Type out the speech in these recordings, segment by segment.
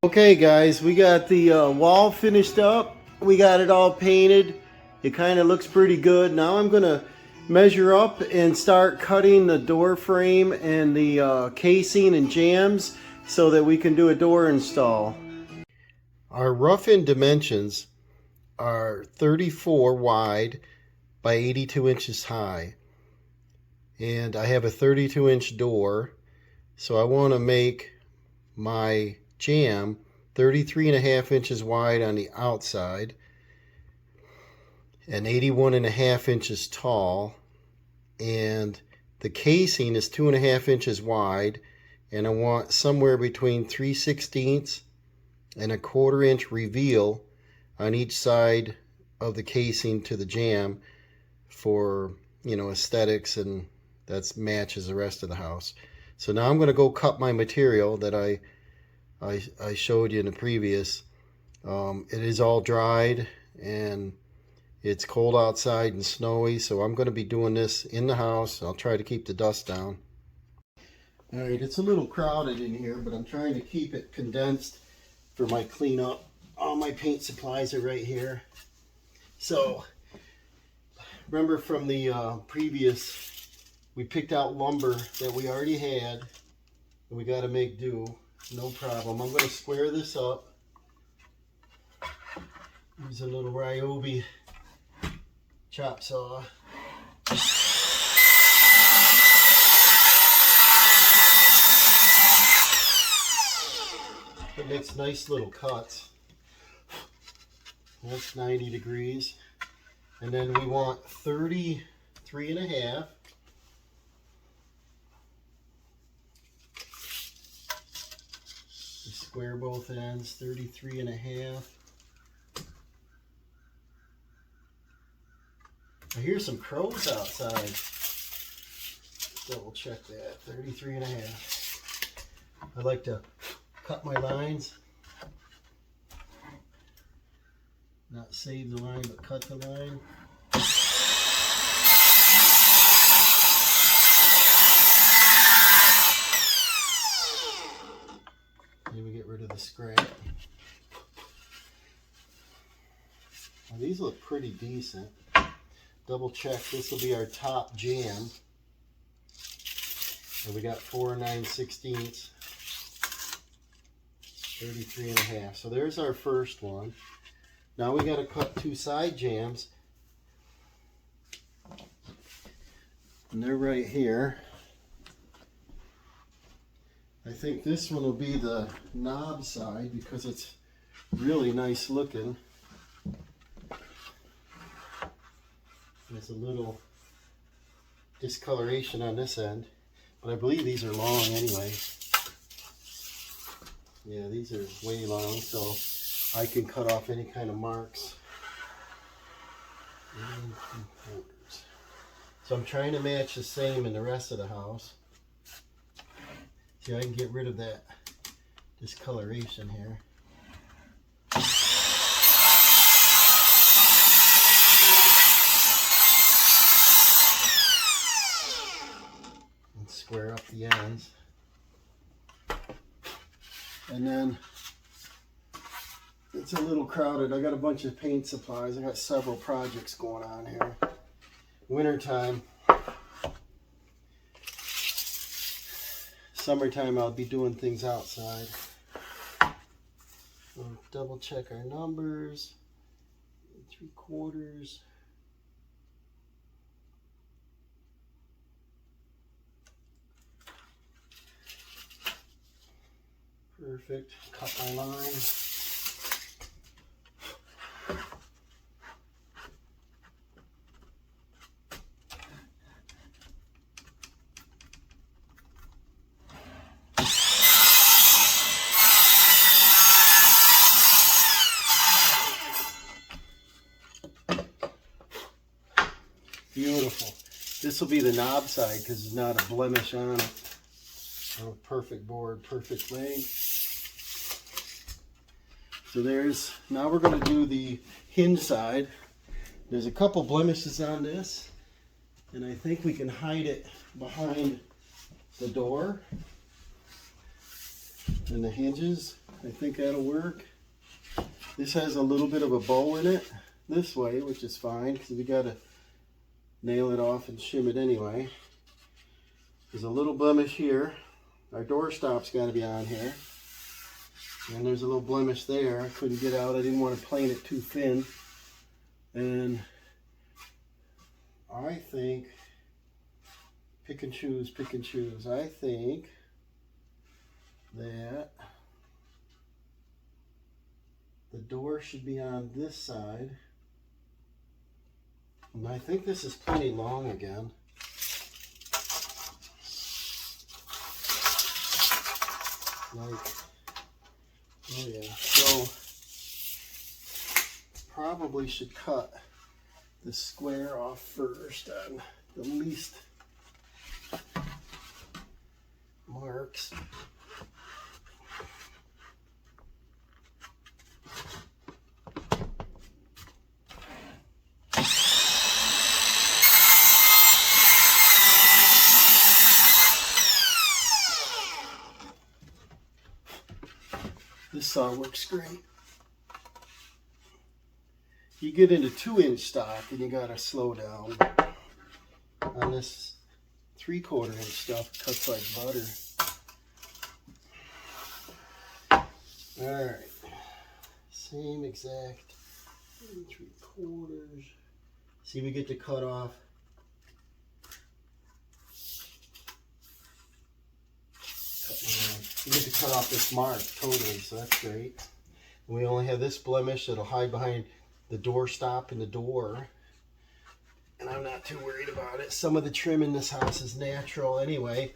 Okay guys, we got the wall finished up. We got it all painted. It kind of looks pretty good. Now I'm going to measure up and start cutting the door frame and the casing and jambs so that we can do a door install. Our rough-in dimensions are 34 wide by 82 inches high. And I have a 32-inch door, so I want to make my jamb 33.5 inches wide on the outside and 81.5 inches tall, and the casing is 2.5 inches wide, and I want somewhere between 3/16 and 1/4 inch reveal on each side of the casing to the jamb for, you know, aesthetics, and that matches the rest of the house. So now I'm going to go cut my material that I showed you in the previous. It is all dried and it's cold outside and snowy, so I'm going to be doing this in the house. I'll try to keep the dust down. Alright, it's a little crowded in here, but I'm trying to keep it condensed for my cleanup. All my paint supplies are right here. So, remember from the previous, we picked out lumber that we already had, and we got to make do. No problem. I'm going to square this up. Use a little Ryobi chop saw. It makes nice little cuts. That's 90 degrees. And then we want 33.5. Square both ends, 33.5. I hear some crows outside. Double check that, 33.5. I like to cut my lines. Not save the line, but cut the line. Then we get rid of the scrap. Now, these look pretty decent. Double check, this will be our top jamb. And we got 4 9/16, 33.5. So there's our first one. Now we got to cut 2 side jambs. And they're right here. I think this one will be the knob side because it's really nice looking. There's a little discoloration on this end, but I believe these are long anyway. Yeah, these are way long, so I can cut off any kind of marks. And 3/4. So I'm trying to match the same in the rest of the house. See, I can get rid of that discoloration here. And square up the ends. And then it's a little crowded. I got a bunch of paint supplies. I got several projects going on here. Wintertime. Summertime, I'll be doing things outside. We'll double check our numbers. 3/4. Perfect. Cut my line. Beautiful. This will be the knob side because there's not a blemish on it. Oh, perfect board, perfect length. So there's, now we're going to do the hinge side. There's a couple blemishes on this, and I think we can hide it behind the door and the hinges. I think that'll work. This has a little bit of a bow in it this way, which is fine because we got to nail it off and shim it anyway. There's a little blemish here. Our door stop's got to be on here. And there's a little blemish there. I couldn't get out. I didn't want to plane it too thin. And I think, pick and choose, pick and choose. I think that the door should be on this side. And I think this is plenty long again. Like, oh yeah. So, probably should cut the square off first on the least marks. This saw works great. You get into 2-inch stock and you gotta slow down. On this 3/4 inch stuff, it cuts like butter. Alright, same exact 3/4. See, we get to cut off we get to cut off this mark totally, so that's great. And we only have this blemish that'll hide behind the door stop and the door, and I'm not too worried about it. Some of the trim in this house is natural anyway,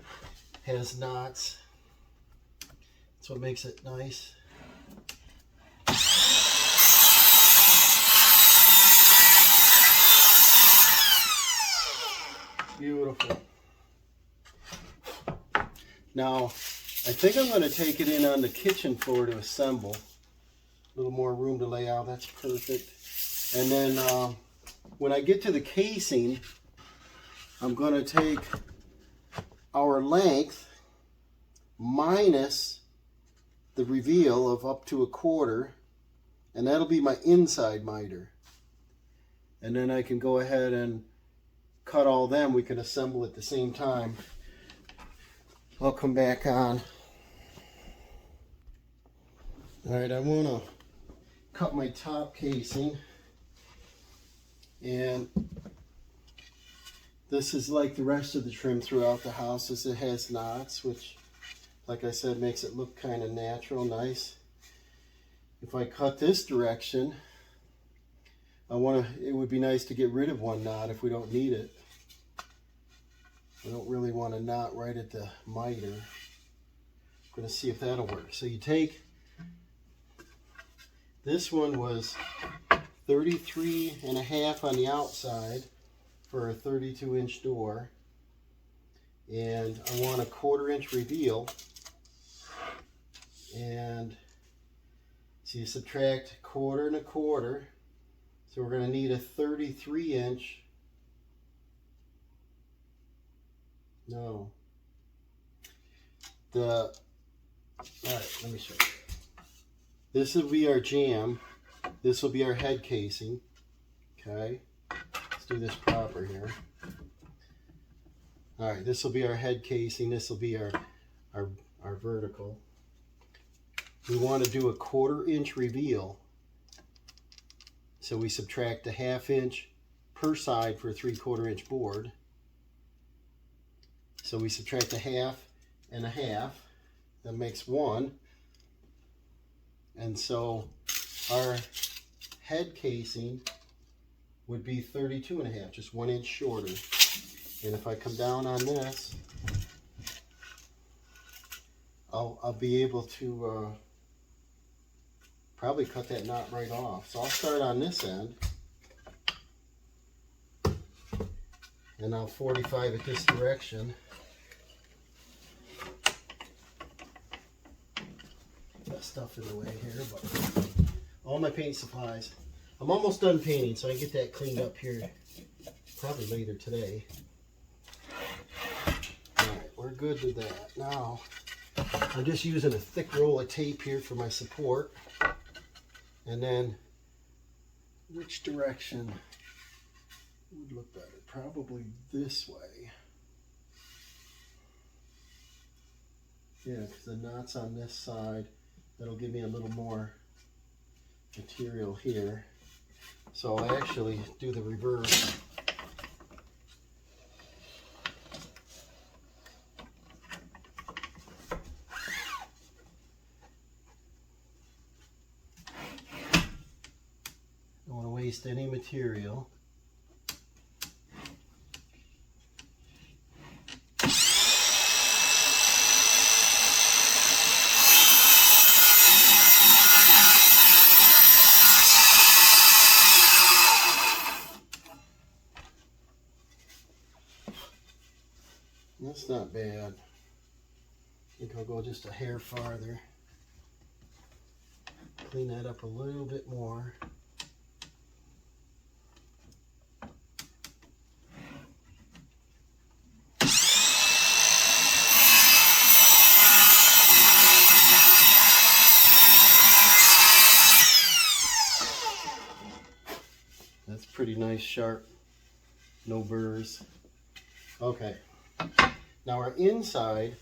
has knots. That's what makes it nice. Beautiful. Now, I think I'm going to take it in on the kitchen floor to assemble. A little more room to lay out, that's perfect. And then when I get to the casing, I'm going to take our length minus the reveal of up to 1/4, and that'll be my inside miter. And then I can go ahead and cut all them. We can assemble at the same time. I'll come back on. Alright, I want to cut my top casing, and this is like the rest of the trim throughout the house, as it has knots, which, like I said, makes it look kind of natural, nice. If I cut this direction, it would be nice to get rid of one knot if we don't need it. I don't really want a knot right at the miter. I'm going to see if that'll work. So you take, this one was 33.5 on the outside for a 32-inch door, and I want a 1/4 inch reveal. And so you subtract 1/4 and 1/4, so we're going to need a 33-inch. No. All right, let me show you. This will be our jamb. This will be our head casing. Okay. Let's do this proper here. All right, this will be our head casing. This will be our vertical. We want to do a 1/4 inch reveal. So we subtract a 1/2 inch per side for a 3/4 inch board. So we subtract a 1/2 and a 1/2. That makes 1. And so our head casing would be 32.5, just 1 inch shorter. And if I come down on this, I'll be able to probably cut that knot right off. So I'll start on this end, and I'll 45 it this direction. Got stuff in the way here, but all my paint supplies. I'm almost done painting, so I get that cleaned up here probably later today. Alright, we're good with that. Now, I'm just using a thick roll of tape here for my support. And then, which direction would look better? Probably this way. Yeah, because the knot's on this side. That'll give me a little more material here. So I actually do the reverse. Don't want to waste any material. That's not bad. I think I'll go just a hair farther. Clean that up a little bit more. That's pretty nice, sharp, no burrs. Okay. Now our inside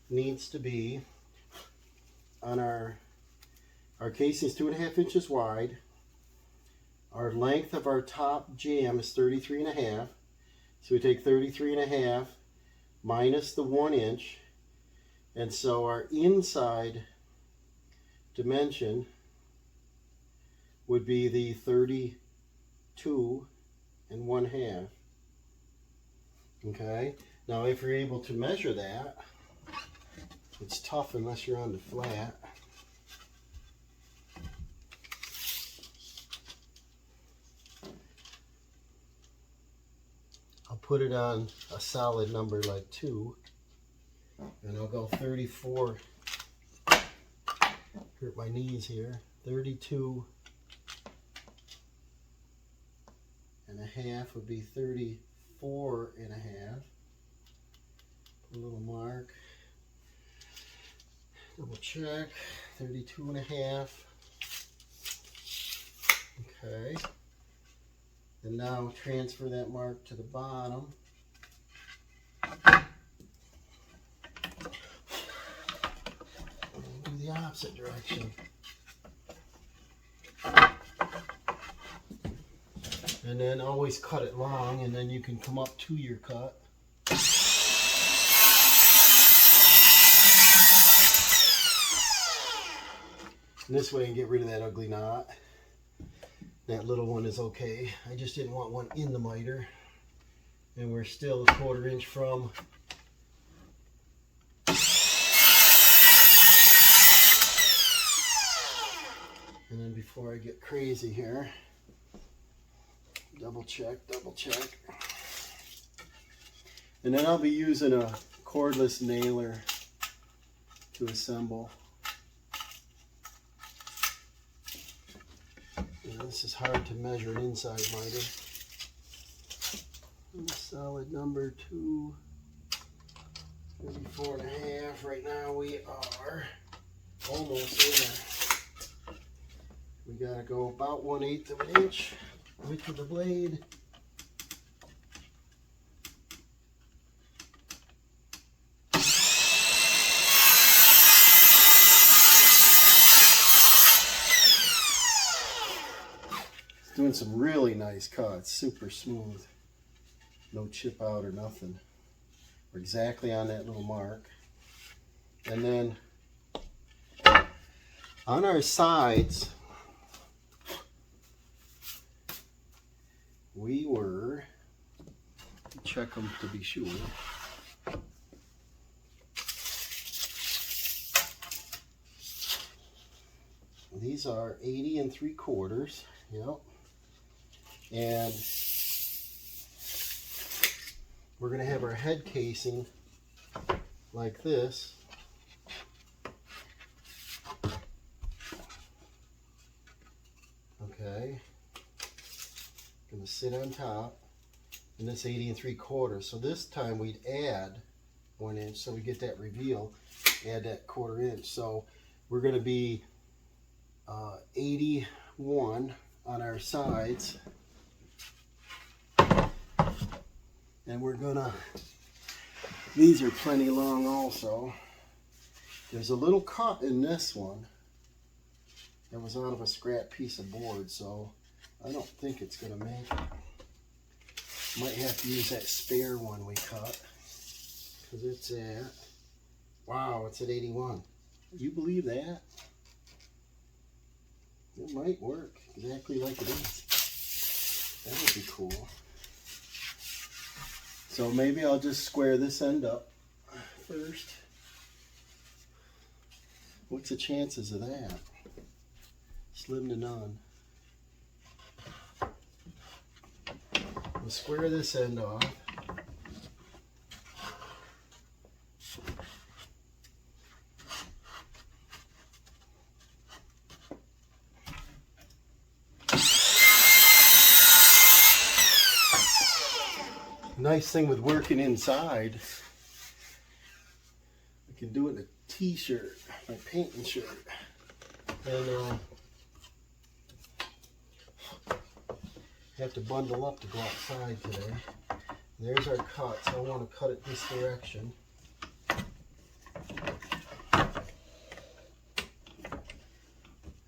needs to be on our casing is 2.5 inches wide. Our length of our top jamb is 33.5. So we take 33.5 minus the 1 inch. And so our inside dimension would be the 32.5. Okay. Now, if you're able to measure that, it's tough unless you're on the flat. I'll put it on a solid number like 2, and I'll go 34. Hurt my knees here. 32.5 would be 34.5. A little mark. Double check. 32.5. Okay. And now transfer that mark to the bottom. And do the opposite direction. And then always cut it long, and then you can come up to your cut. And this way you can get rid of that ugly knot. That little one is okay. I just didn't want one in the miter. And we're still a 1/4 inch from. And then before I get crazy here, double check. And then I'll be using a cordless nailer to assemble. This is hard to measure an inside miter. Solid number 2, 34.5. Right now we are almost there. We gotta go about 1/8 of an inch width of the blade. Doing some really nice cuts, super smooth, no chip out or nothing. We're exactly on that little mark. And then on our sides, we were, check them to be sure. These are 80 3/4, yep. And we're going to have our head casing like this. Okay. Going to sit on top, and this 80 3/4. So this time we'd add 1 inch, so we get that reveal. Add that 1/4 inch. So we're going to be 81 on our sides, and we're gonna, these are plenty long also. There's a little cut in this one that was out of a scrap piece of board, so I don't think it's gonna make it. Might have to use that spare one we cut, because it's at, wow, it's at 81. You believe that? It might work exactly like it is. That would be cool. So maybe I'll just square this end up first. What's the chances of that? Slim to none. We'll square this end off. Nice thing with working inside, I can do it in a t-shirt, my painting shirt. And have to bundle up to go outside today. There's our cut, so I want to cut it this direction.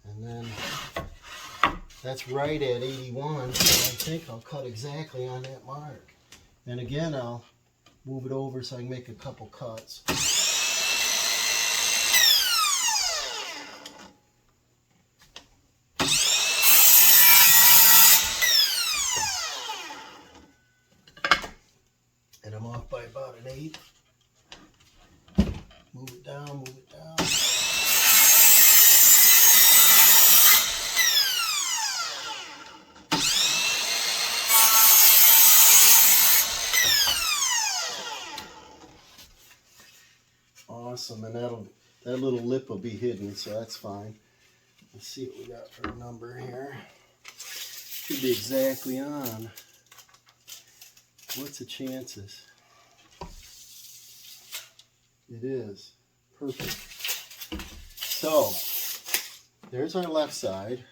And then that's right at 81, so I think I'll cut exactly on that mark. And again, I'll move it over so I can make a couple cuts. And I'm off by about 1/8. Move it down, move it down. Awesome, and that little lip will be hidden, so that's fine. Let's see what we got for a number here. Should be exactly on. What's the chances? It is. Perfect. So, there's our left side.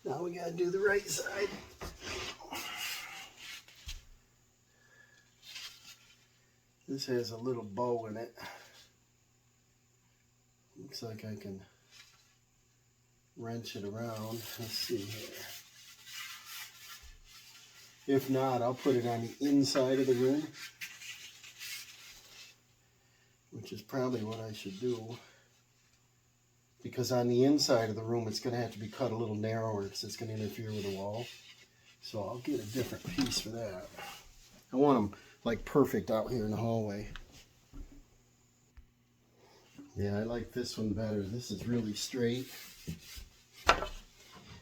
Now we gotta do the right side. This has a little bow in it. Looks like I can wrench it around. Let's see here. If not, I'll put it on the inside of the room, which is probably what I should do. Because on the inside of the room, it's going to have to be cut a little narrower because it's going to interfere with the wall. So I'll get a different piece for that. I want them like perfect out here in the hallway. Yeah, I like this one better. This is really straight.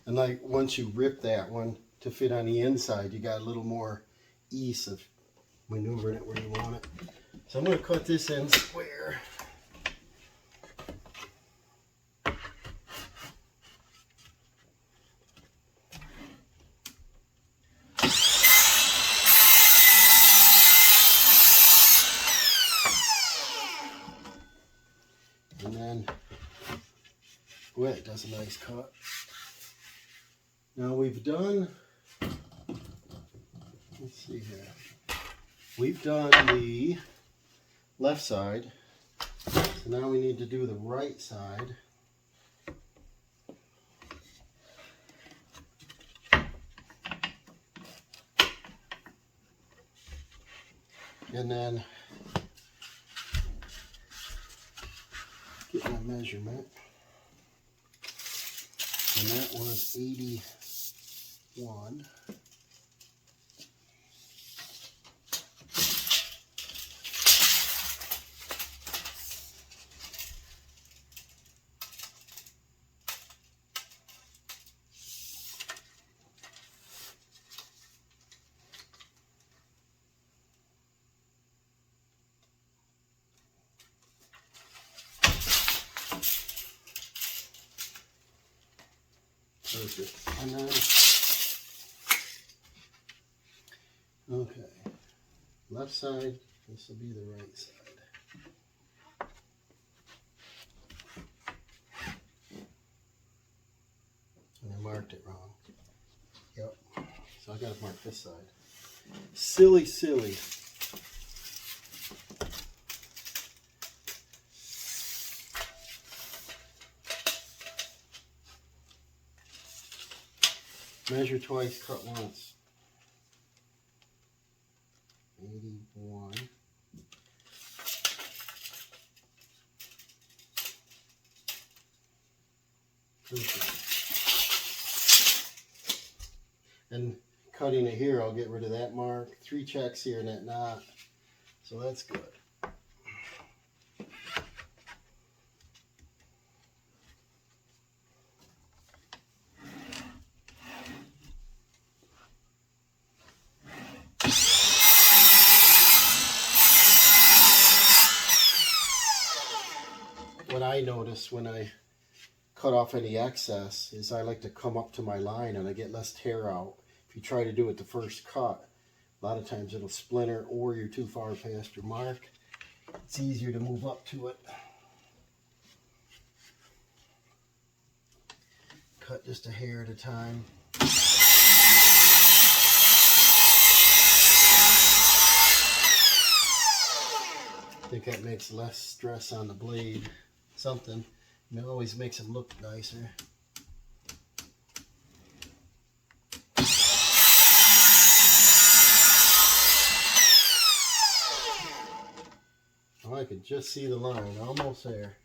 And like once you rip that one to fit on the inside, you got a little more ease of maneuvering it where you want it. So I'm going to cut this end square. And then, boy, it does a nice cut. Now we've done, let's see here. We've done the left side. So now we need to do the right side. And then get my measurement. And that was 81. Perfect. And then, okay, left side This will be the right side. And I marked it wrong. Yep. So I gotta mark this side. Silly, silly. Measure twice, cut once. 81. And cutting it here, I'll get rid of that mark. 3 checks here and that knot. So that's good. What I notice when I cut off any excess is I like to come up to my line and I get less tear out. If you try to do it the first cut, a lot of times it'll splinter or you're too far past your mark. It's easier to move up to it. Cut just a hair at a time. I think that makes less stress on the blade. Something. And it always makes them look nicer. Oh, I could just see the line, almost there.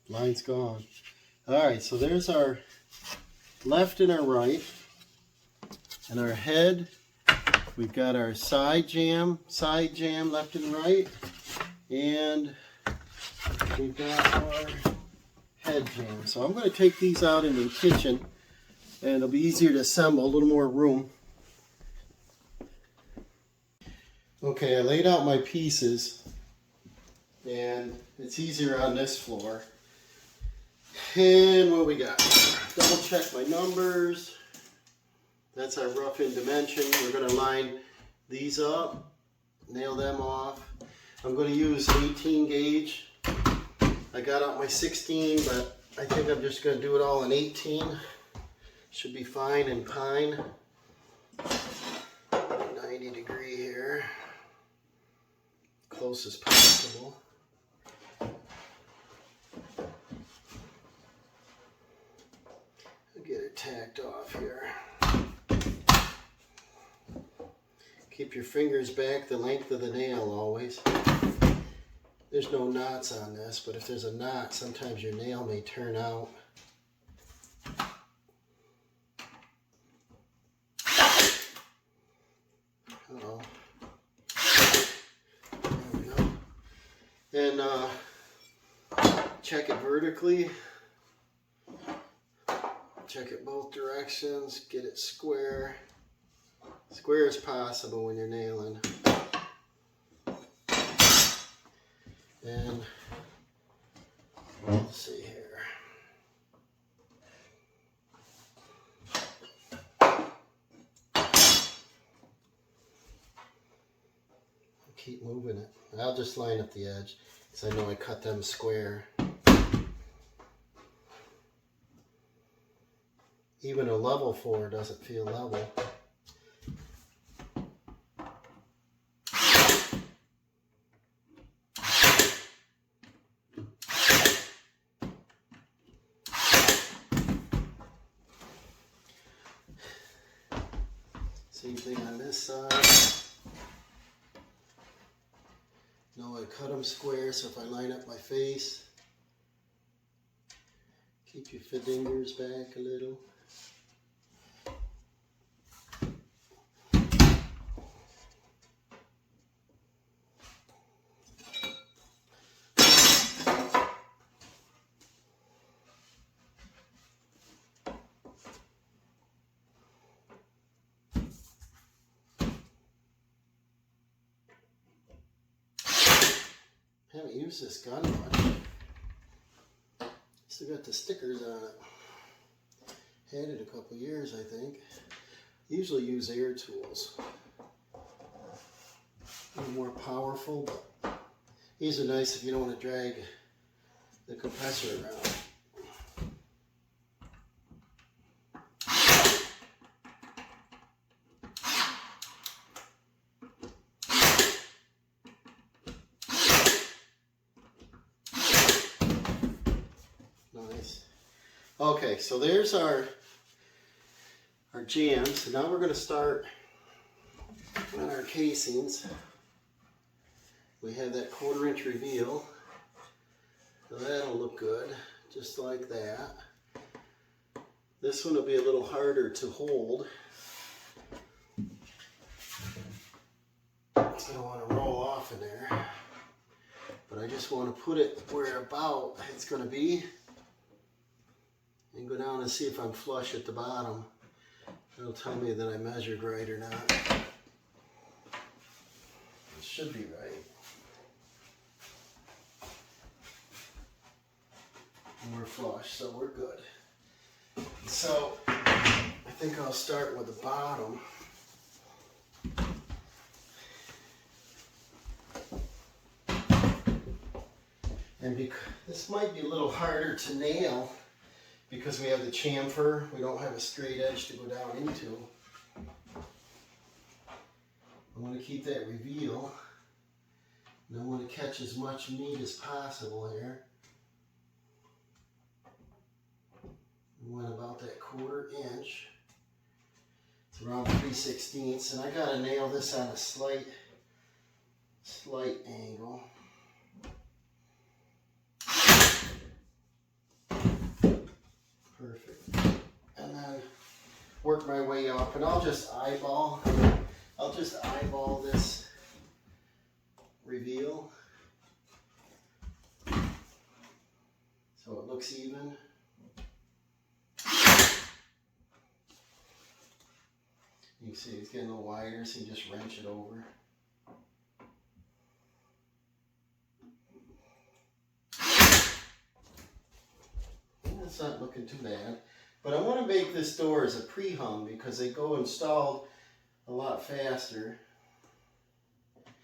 Line's gone. Alright, so there's our left and our right. And our head, we've got our side jam left and right. And we've got our head jam. So I'm going to take these out into the kitchen and it'll be easier to assemble, a little more room. Okay, I laid out my pieces and it's easier on this floor. And what we got? Double check my numbers. That's our rough in dimension. We're going to line these up, nail them off. I'm going to use 18 gauge. I got out my 16, but I think I'm just going to do it all in 18. Should be fine in pine. 90 degree here. Close as possible. Get it tacked off here. Keep your fingers back the length of the nail always. There's no knots on this, but if there's a knot, sometimes your nail may turn out. Uh-oh. There we go. And check it vertically. Check it both directions, get it square. Square as possible when you're nailing. And let's see here. Keep moving it. I'll just line up the edge because I know I cut them square. Even a level 4 doesn't feel level. Same thing on this side. No, I cut them square, so if I line up my face, keep your fingers back a little. Haven't used this gun much. Still got the stickers on it. Had it a couple years, I think. Usually use air tools. A little more powerful, but these are nice if you don't want to drag the compressor around. Nice. Okay, so there's our jams. So now we're going to start on our casings. We have that 1/4 inch reveal. So that'll look good, just like that. This one will be a little harder to hold. I don't want to roll off in there, but I just want to put it where about it's going to be and go down and see if I'm flush at the bottom. It'll tell me that I measured right or not. It should be right. And we're flush, so we're good. So I think I'll start with the bottom. And this might be a little harder to nail because we have the chamfer. We don't have a straight edge to go down into. I want to keep that reveal. And I want to catch as much meat as possible here. We went about that 1/4 inch. It's around 3/16, and I gotta nail this on a slight angle. Perfect. And then work my way up, and I'll just eyeball this reveal so it looks even. You can see it's getting a little wider, so you just wrench it over. It's not looking too bad. But I want to make this door as a pre-hung because they go installed a lot faster,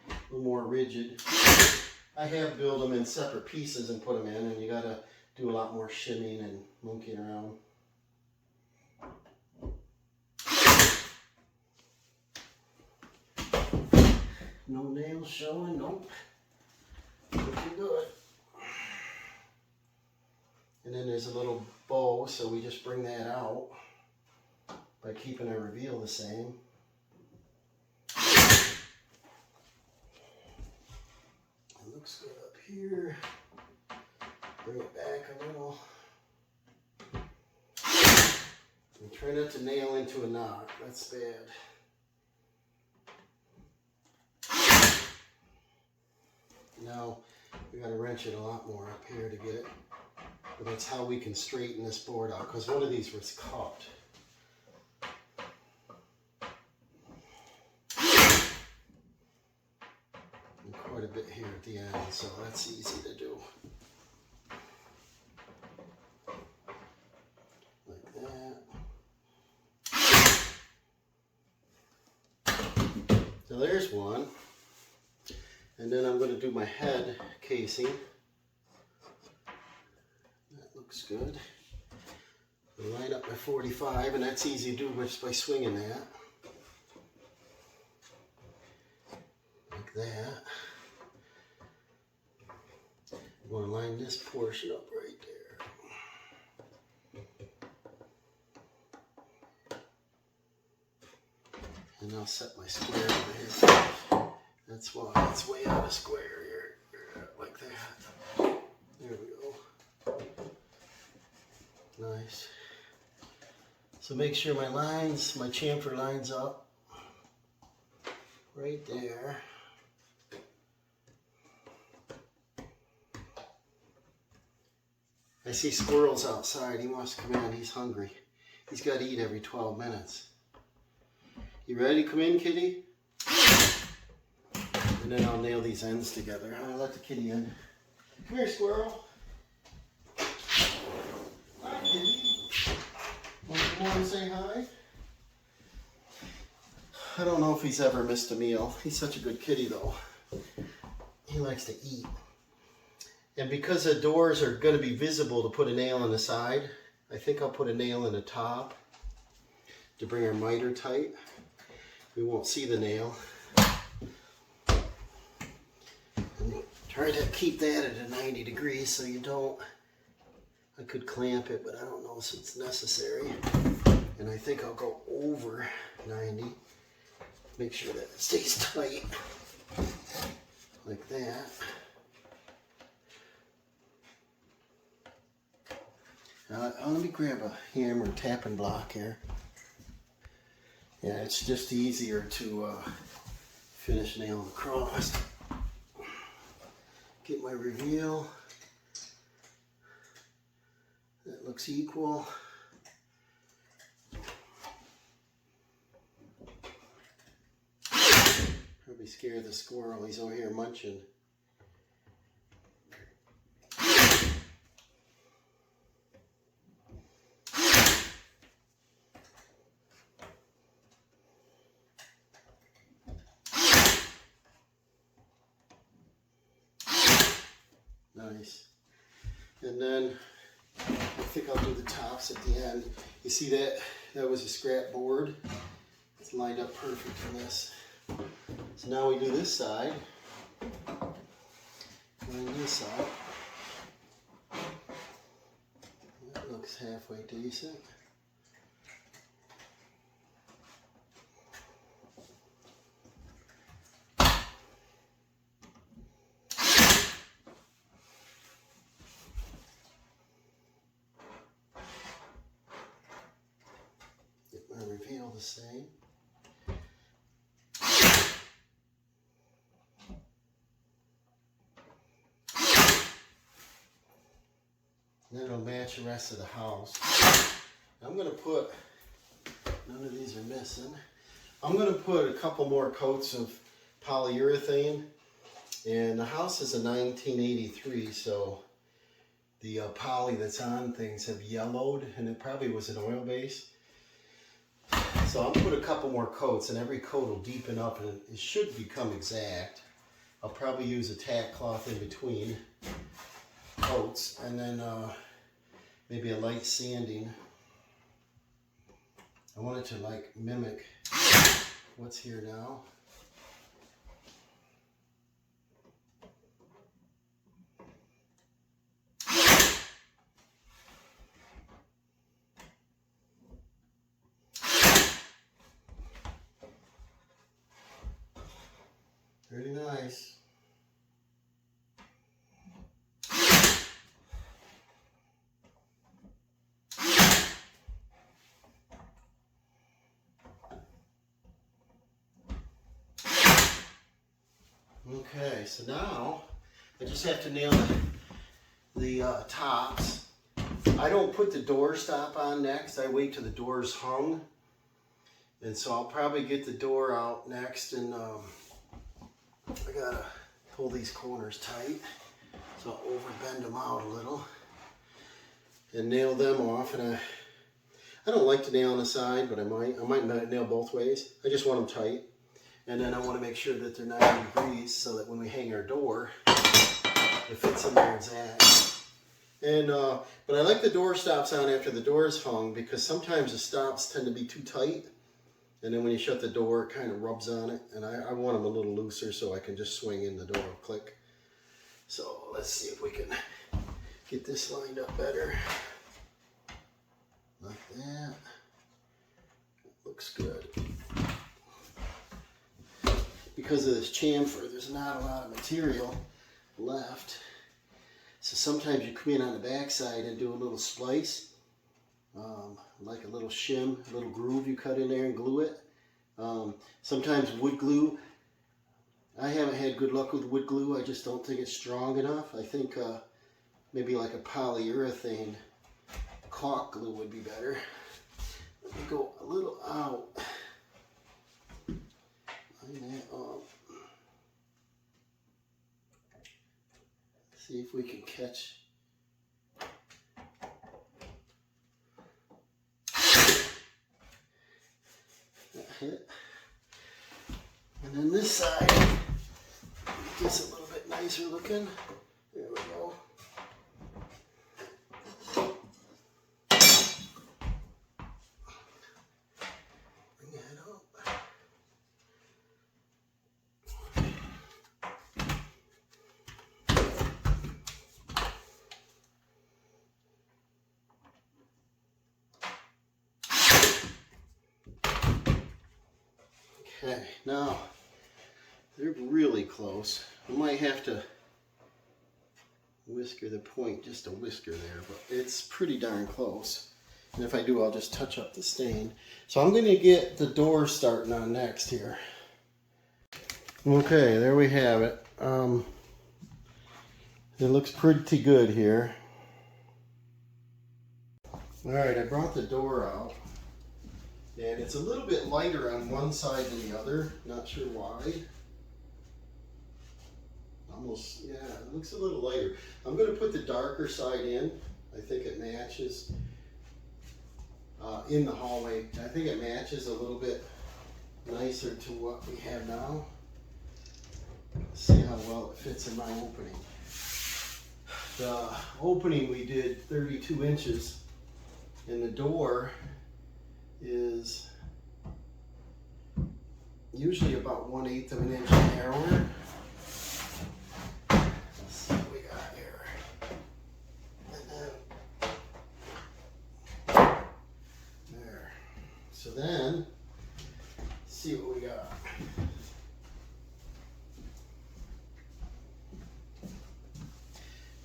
a little more rigid. I have built them in separate pieces and put them in, and you got to do a lot more shimming and monkeying around. No nails showing, nope. Looking good. And then there's a little bow, so we just bring that out by keeping our reveal the same. It looks good up here. Bring it back a little. And try not to nail into a knot, that's bad. Now we got to wrench it a lot more up here to get it. But that's how we can straighten this board out, because one of these was cut. And quite a bit here at the end, so that's easy to do. Like that. So there's one. And then I'm going to do my head casing. Looks good. Line up my 45, and that's easy to do just by swinging that. Like that. I'm going to line this portion up right there. And I'll set my square over here. That's why it's way out of square here. Like that. There we go. Nice. So make sure my chamfer lines up right there. I see squirrels outside. He wants to come in. He's hungry. He's got to eat every 12 minutes. You ready to come in, kitty? And then I'll nail these ends together. I'll let the kitty in. Come here, squirrel. Hi, kitty. Want to come over and say hi? I don't know if he's ever missed a meal. He's such a good kitty, though. He likes to eat. And because the doors are going to be visible to put a nail on the side, I think I'll put a nail in the top to bring our miter tight. We won't see the nail. And try to keep that at a 90 degrees so you don't. I could clamp it, but I don't know if it's necessary. And I think I'll go over 90. Make sure that it stays tight. Like that. Let me grab a hammer tapping block here. Yeah, it's just easier to finish nailing across. Get my reveal. That looks equal. Probably scare the squirrel. He's over here munching. Nice. And then I think I'll do the tops at the end. You see that? That was a scrap board. It's lined up perfect for this. So now we do this side. And this side. That looks halfway decent. Reveal the same. And then it'll match the rest of the house. I'm going to put, none of these are missing. I'm going to put a couple more coats of polyurethane. And the house is a 1983, so the poly that's on things have yellowed, and it probably was an oil base. So I'll put a couple more coats, and every coat will deepen up, and it should become exact. I'll probably use a tack cloth in between coats, and then maybe a light sanding. I want it to like mimic what's here now. Pretty nice. Okay, so now I just have to nail the tops. I don't put the door stop on next. I wait till the door's hung. And so I'll probably get the door out next, and I gotta pull these corners tight, so I'll overbend them out a little and nail them off. And I don't like to nail on the side, but I might nail both ways. I just want them tight, and then I want to make sure that they're 90 degrees so that when we hang our door, it fits in there exact. And but I like the door stops on after the door is hung, because sometimes the stops tend to be too tight. And then when you shut the door, it kind of rubs on it. And I want them a little looser so I can just swing in the door and click. So let's see if we can get this lined up better. Like that. Looks good. Because of this chamfer, there's not a lot of material left. So sometimes you come in on the back side and do a little splice. Like a little shim, a little groove you cut in there and glue it. Sometimes wood glue. I haven't had good luck with wood glue. I just don't think it's strong enough. I think maybe like a polyurethane caulk glue would be better. Let me go a little out. Line that up. See if we can catch. That hit. And then this side gets a little bit nicer looking. There we go. Bring that up. Okay, now they're really close. I might have to whisker the point just a whisker there, but it's pretty darn close. And if I do, I'll just touch up the stain. So I'm going to get the door starting on next here. Okay, there we have it. It looks pretty good here. Alright, I brought the door out. And it's a little bit lighter on one side than the other. Not sure why. Almost, yeah, it looks a little lighter. I'm going to put the darker side in. I think it matches in the hallway. I think it matches a little bit nicer to what we have now. Let's see how well it fits in my opening. The opening we did 32 inches, and the door is usually about 1/8 of an inch narrower. Let's see what we got here. And then there. So then, let's see what we got.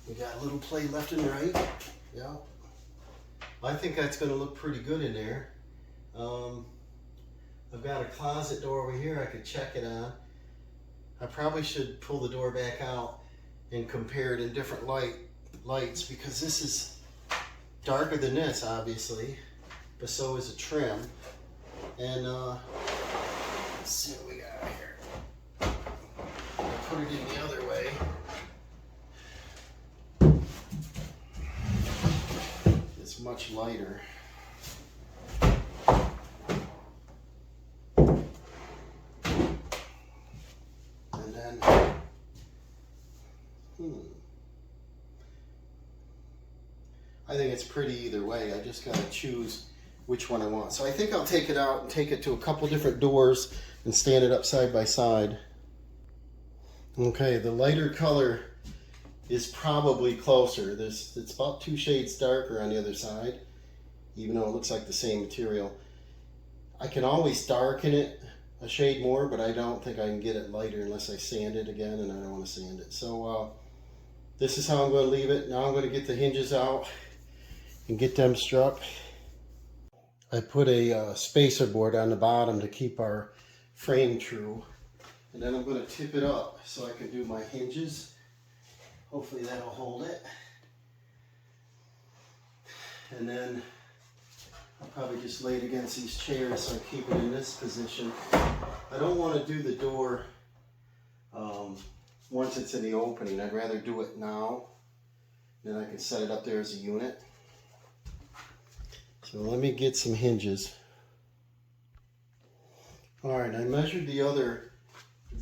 We got a little play left and right. Yeah. I think that's going to look pretty good in there. I've got a closet door over here I could check it on. I probably should pull the door back out and compare it in different lights, because this is darker than this, obviously, but so is a trim. And let's see what we got here. I'll put it in the other way. It's much lighter. I think it's pretty either way. I just gotta choose which one I want. So I think I'll take it out and take it to a couple different doors and stand it up side by side. Okay, the lighter color is probably closer. It's about 2 shades darker on the other side, even though it looks like the same material. I can always darken it a shade more, but I don't think I can get it lighter unless I sand it again, and I don't want to sand it. So this is how I'm going to leave it. Now I'm going to get the hinges out and get them struck. I put a spacer board on the bottom to keep our frame true. And then I'm going to tip it up so I can do my hinges. Hopefully that'll hold it. And then I'll probably just lay it against these chairs so I keep it in this position. I don't want to do the door once it's in the opening. I'd rather do it now. Then I can set it up there as a unit. So let me get some hinges. Alright, I measured the other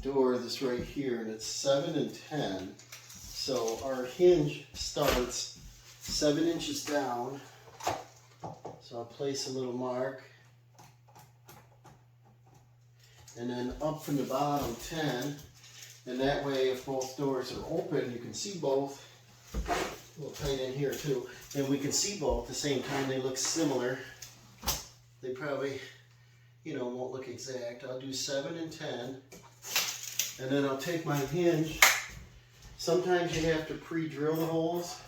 door, this right here, and it's 7 and 10. So our hinge starts 7 inches down. So I'll place a little mark. And then up from the bottom 10. And that way, if both doors are open, you can see both. A little tight in here too. And we can see both at the same time. They look similar. They probably, won't look exact. I'll do 7 and 10. And then I'll take my hinge. Sometimes you have to pre-drill the holes.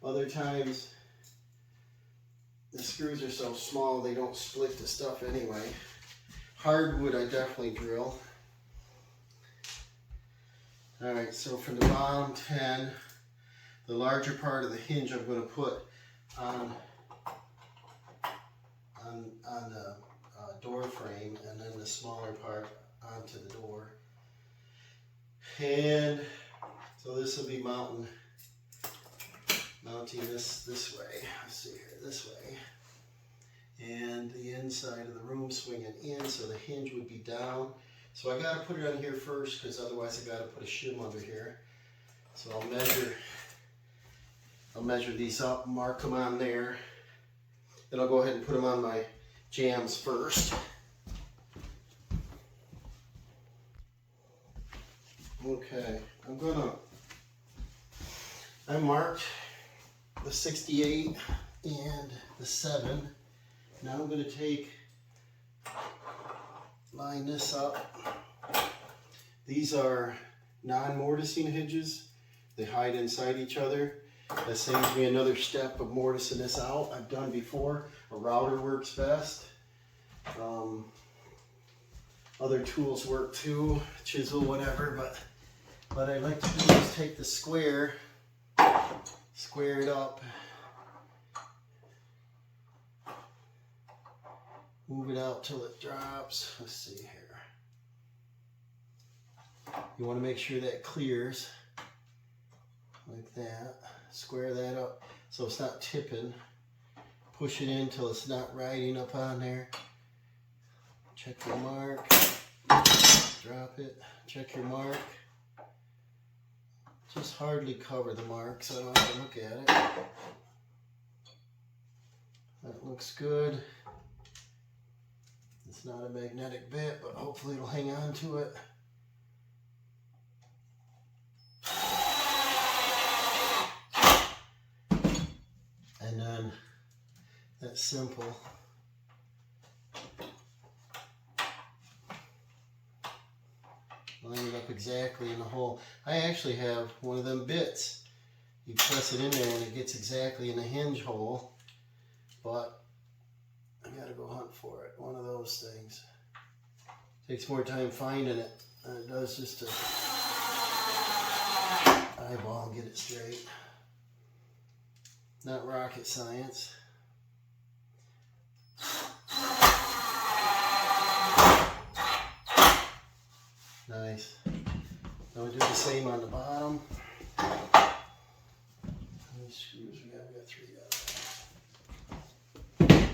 Other times the screws are so small they don't split the stuff anyway. Hardwood I definitely drill. Alright, so from the bottom 10, the larger part of the hinge I'm going to put on the door frame, and then the smaller part onto the door. And So this will be mounting this way. Let's see here, this way. And the inside of the room swinging in, so the hinge would be down. So I got to put it on here first, because otherwise I got to put a shim under here. So I'll measure these up, mark them on there. Then I'll go ahead and put them on my jambs first. Okay, I marked the 68 and the 7. Now I'm going to line this up. These are non-mortising hinges. They hide inside each other. That saves me another step of mortising this out. I've done before. A router works best. Other tools work too, chisel, whatever, but what I like to do is take the square it up, move it out till it drops. Let's see here. You want to make sure that clears like that. Square that up so it's not tipping. Push it in till it's not riding up on there. Check your mark. Drop it. Check your mark. Just hardly cover the mark so I don't have to look at it. That looks good. It's not a magnetic bit, but hopefully it'll hang on to it. And then that's simple. Line it up exactly in the hole. I actually have one of them bits. You press it in there and it gets exactly in the hinge hole, but I gotta go hunt for it. One of those things. Takes more time finding it than it does just to eyeball and get it straight. Not rocket science. Nice. Now we do the same on the bottom. How many screws we got? We got 3 out there.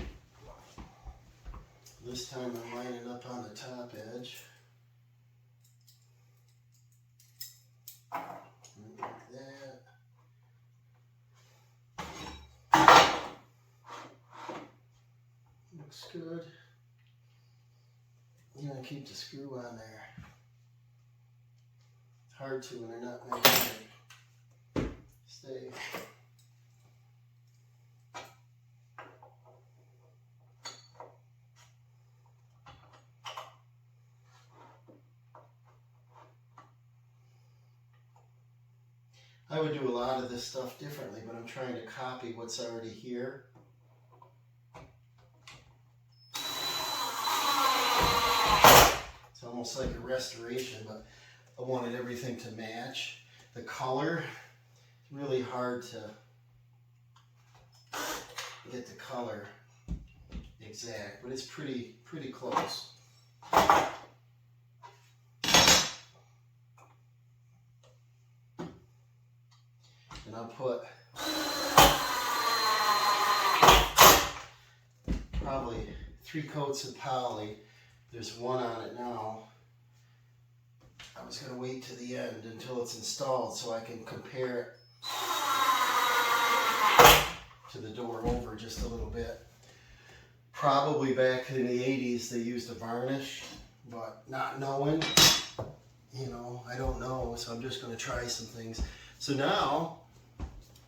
This time I'm lining up on the top edge. Like that. Looks good. You gotta keep the screw on there. Hard to when they're not magnetic. Stay. I would do a lot of this stuff differently, but I'm trying to copy what's already here. It's almost like a restoration, but I wanted everything to match. The color, it's really hard to get the color exact, but it's pretty close. And I'll put probably 3 coats of poly. There's 1 on it now. I was going to wait to the end until it's installed so I can compare it to the door over just a little bit. Probably back in the 80s they used a varnish, but not knowing, I don't know, so I'm just going to try some things. So now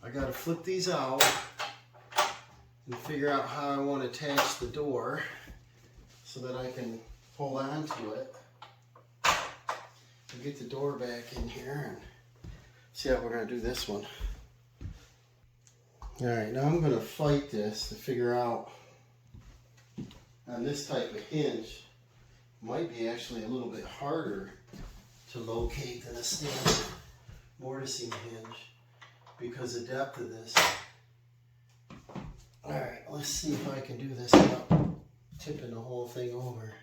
I got to flip these out and figure out how I want to attach the door so that I can hold on to it. Get the door back in here and see how we're going to do this one. Alright, now I'm going to fight this to figure out on this type of hinge. Might be actually a little bit harder to locate than a standard mortising hinge because the depth of this. Alright, let's see if I can do this without tipping the whole thing over.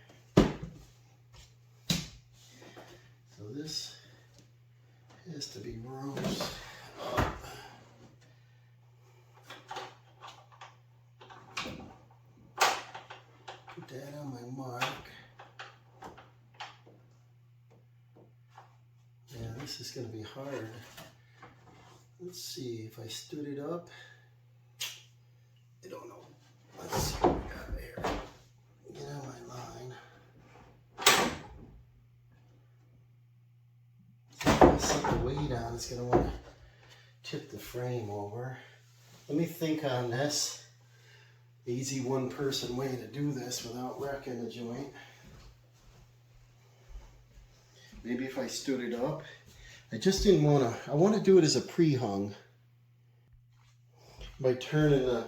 So this has to be roast. Put that on my mark. Yeah, this is going to be hard. Let's see if I stood it up. I don't know. Let's see what we got here. Get on my line. If I set the weight on, it's going to want to tip the frame over. Let me think on this. Easy one-person way to do this without wrecking the joint. Maybe if I stood it up. I just didn't want to, I want to do it as a pre-hung. By turning the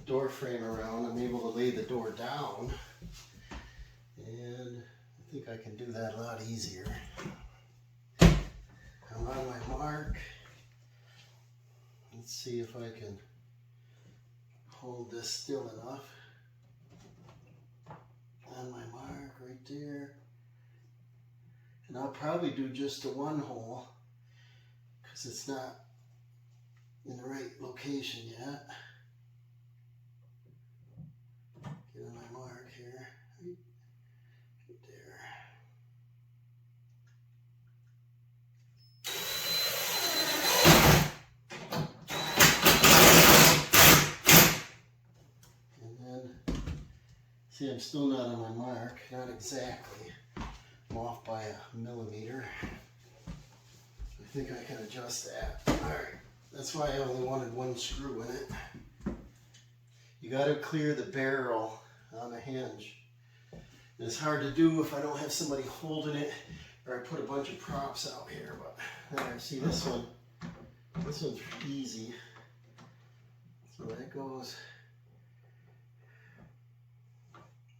door frame around, I'm able to lay the door down. And I think I can do that a lot easier. I'm on my mark. Let's see if I can hold this still enough. On my mark right there. And I'll probably do just the one hole because it's not in the right location yet. Get on my mark here. Right there. And then, see, I'm still not on my mark, not exactly. I'm off by a millimeter. I think I can adjust that. Alright, that's why I only wanted one screw in it. You got to clear the barrel on the hinge. And it's hard to do if I don't have somebody holding it or I put a bunch of props out here. But there, see this one? This one's easy. So that goes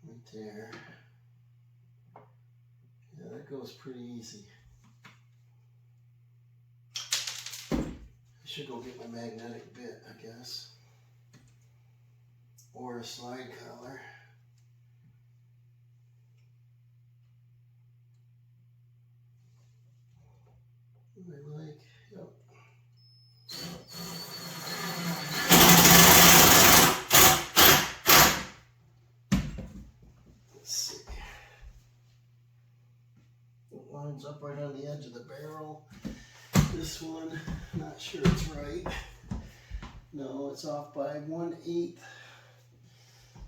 right there. Yeah, that goes pretty easy. I should go get my magnetic bit, I guess. Or a slide collar. I like, yep. Let's see. It lines up right on the edge of the barrel. This one, not sure it's right. No, it's off by 1/8.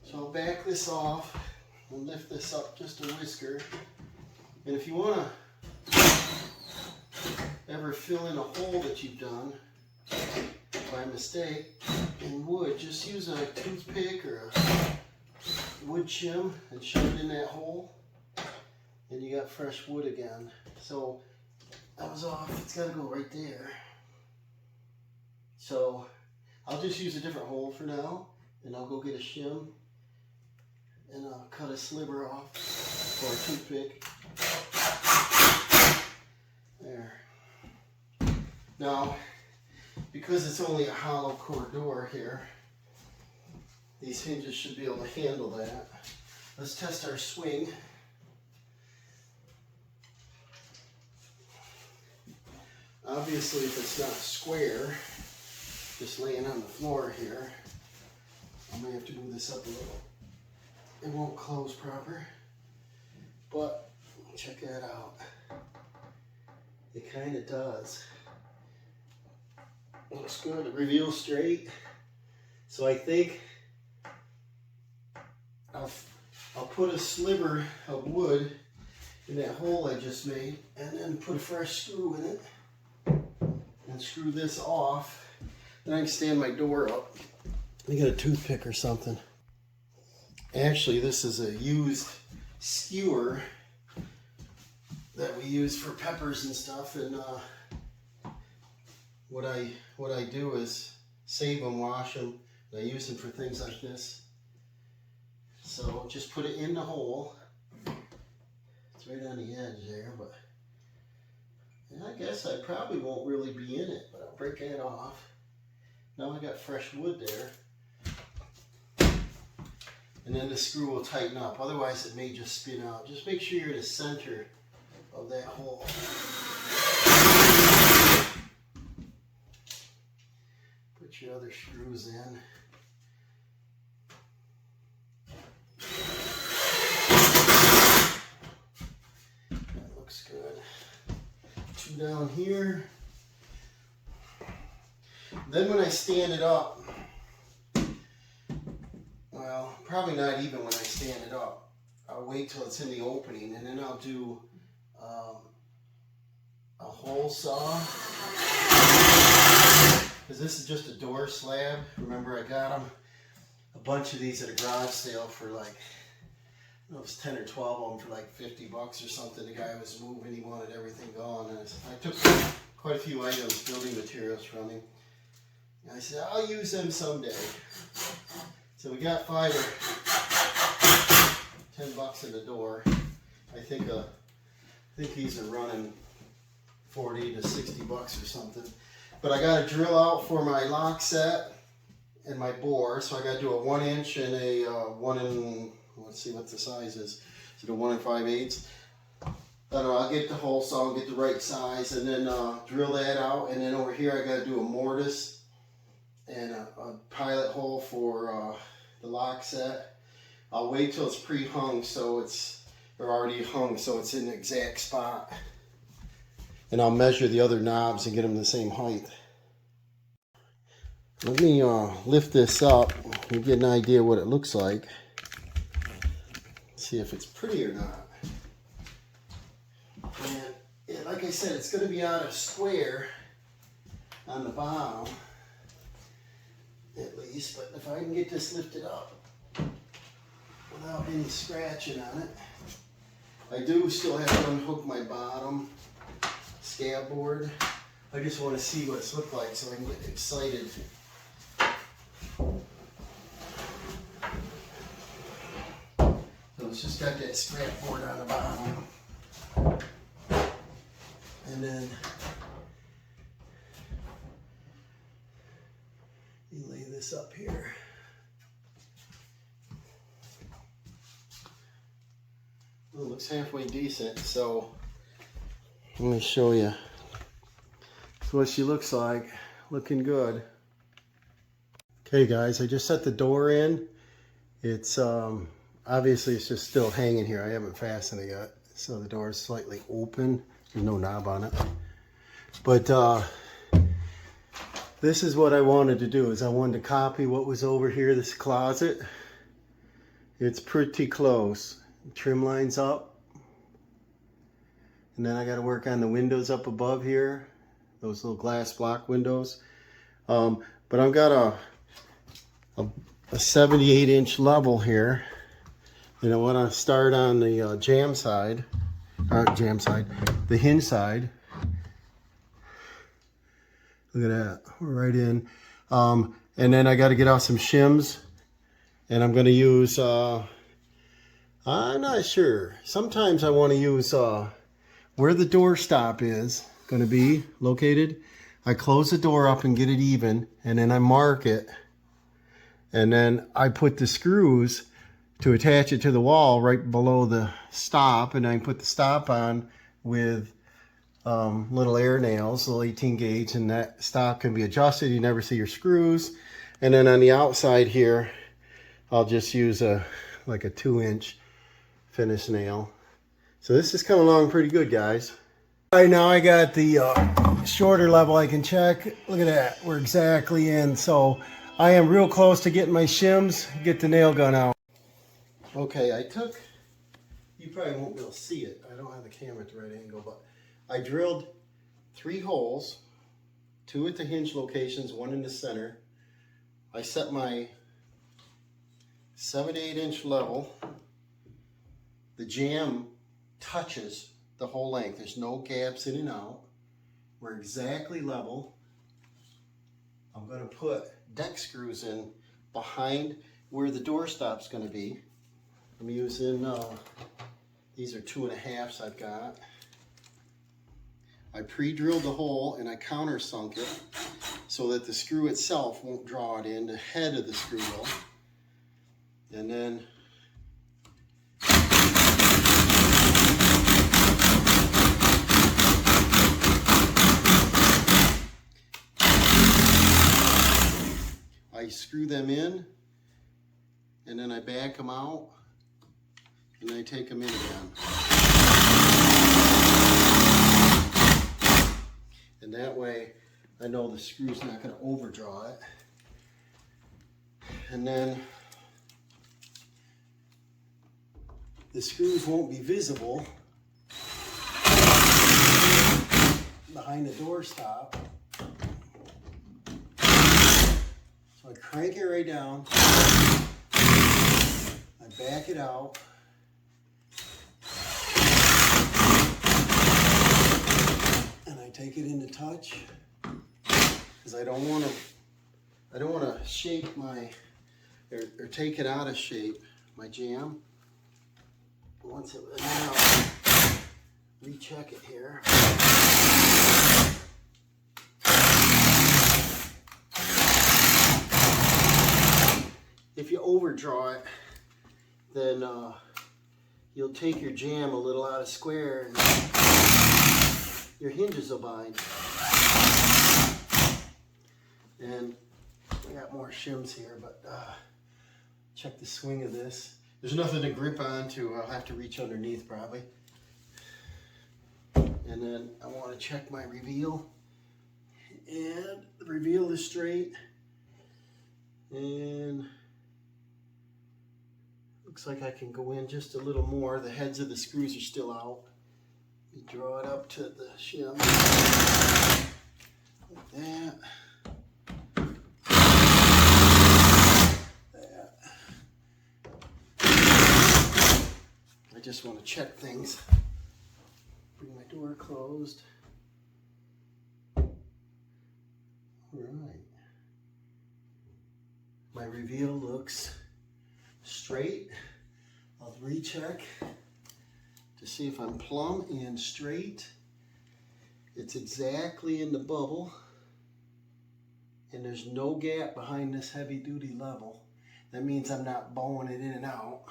So I'll back this off and lift this up just a whisker. And if you want to ever fill in a hole that you've done by mistake in wood, just use a toothpick or a wood shim and shove it in that hole. And you got fresh wood again. So I was off, it's got to go right there. So I'll just use a different hole for now, and I'll go get a shim and I'll cut a sliver off or a toothpick. There. Now, because it's only a hollow core door here, these hinges should be able to handle that. Let's test our swing. Obviously, if it's not square, just laying on the floor here, I may have to move this up a little. It won't close proper, but check that out. It kind of does. Looks good. It reveals straight. So I think I'll put a sliver of wood in that hole I just made, and then put a fresh screw in it, and screw this off. Then I can stand my door up. I got a toothpick or something. Actually, this is a used skewer that we use for peppers and stuff. And what I do is save them, wash them, and I use them for things like this. So just put it in the hole. It's right on the edge there, but and I guess I probably won't really be in it, but I'll break that off. Now I got fresh wood there. And then the screw will tighten up, otherwise it may just spin out. Just make sure you're in the center of that hole. Put your other screws in. That looks good. 2 down here. Then when I stand it up, well, probably not even when I stand it up. I'll wait till it's in the opening, and then I'll do a hole saw. Because this is just a door slab. Remember, I got them, a bunch of these at a garage sale for like, I don't know, it was 10 or 12 of them for like 50 bucks or something. The guy was moving, he wanted everything gone. And I took quite a few items, building materials from him. And I said, I'll use them someday. So we got 5 or 10 bucks in the door. I think these are running 40 to 60 bucks or something. But I got a drill out for my lock set and my bore. So I got to do a 1 inch and a 1 and, let's see what the size is. Is it a 1 5/8? I don't know, I'll get the hole saw, I'll get the right size, and then drill that out. And then over here I got to do a mortise and a pilot hole for the lock set. I'll wait till it's pre-hung, so it's, or already hung, so it's in the exact spot. And I'll measure the other knobs and get them the same height. Let me lift this up and get an idea what it looks like. See if it's pretty or not. And yeah, like I said, it's going to be on a square on the bottom, at least. But if I can get this lifted up without any scratching on it. I do still have to unhook my bottom scab board. I just want to see what it's looked like so I can get excited. So it's just got that scrap board on the bottom. And then you lay this up here. Well, it looks halfway decent, so let me show you. That's what she looks like. Looking good. Okay guys, I just set the door in. It's obviously it's just still hanging here. I haven't fastened it yet. So the door is slightly open. There's no knob on it. But this is what I wanted to do, is I wanted to copy what was over here, this closet. It's pretty close. Trim lines up. And then I got to work on the windows up above here. Those little glass block windows. But I've got a 78-inch level here. And I want to start on the the hinge side. Look at that, we're right in. And then I got to get out some shims, and I'm going to use, I'm not sure. Sometimes I want to use where the door stop is going to be located. I close the door up and get it even, and then I mark it. And then I put the screws to attach it to the wall right below the stop, and I put the stop on with little air nails, little 18 gauge, and that stop can be adjusted. You never see your screws. And then on the outside here, I'll just use like a 2-inch finish nail. So this is coming along pretty good, guys. All right, now I got the shorter level I can check. Look at that, we're exactly in. So I am real close to getting my shims, get the nail gun out. Okay, I took, you probably won't be able to see it. I don't have the camera at the right angle, but I drilled 3 holes, 2 at the hinge locations, 1 in the center. I set my 7 to 8 inch level. The jamb touches the whole length. There's no gaps in and out. We're exactly level. I'm going to put deck screws in behind where the door stop's going to be. I'm using, these are 2.5s I've got. I pre-drilled the hole and I countersunk it so that the screw itself won't draw it in. The head of the screw will. And then I screw them in, and then I back them out, and I take them in again. And that way I know the screw's not going to overdraw it. And then the screws won't be visible behind the door stop. So I crank it right down, I back it out, and I take it into touch, because I don't want to shape my, or take it out of shape, my jam. Once it was out, recheck it here. If you overdraw it, then you'll take your jam a little out of square and your hinges will bind. And I got more shims here, but check the swing of this. There's nothing to grip onto. I'll have to reach underneath probably. And then I want to check my reveal. And the reveal is straight. And looks like I can go in just a little more. The heads of the screws are still out. You draw it up to the shim. Like that. I just want to check things. Bring my door closed. All right. My reveal looks straight. I'll recheck to see if I'm plumb and straight. It's exactly in the bubble, and there's no gap behind this heavy duty level. That means I'm not bowing it in and out.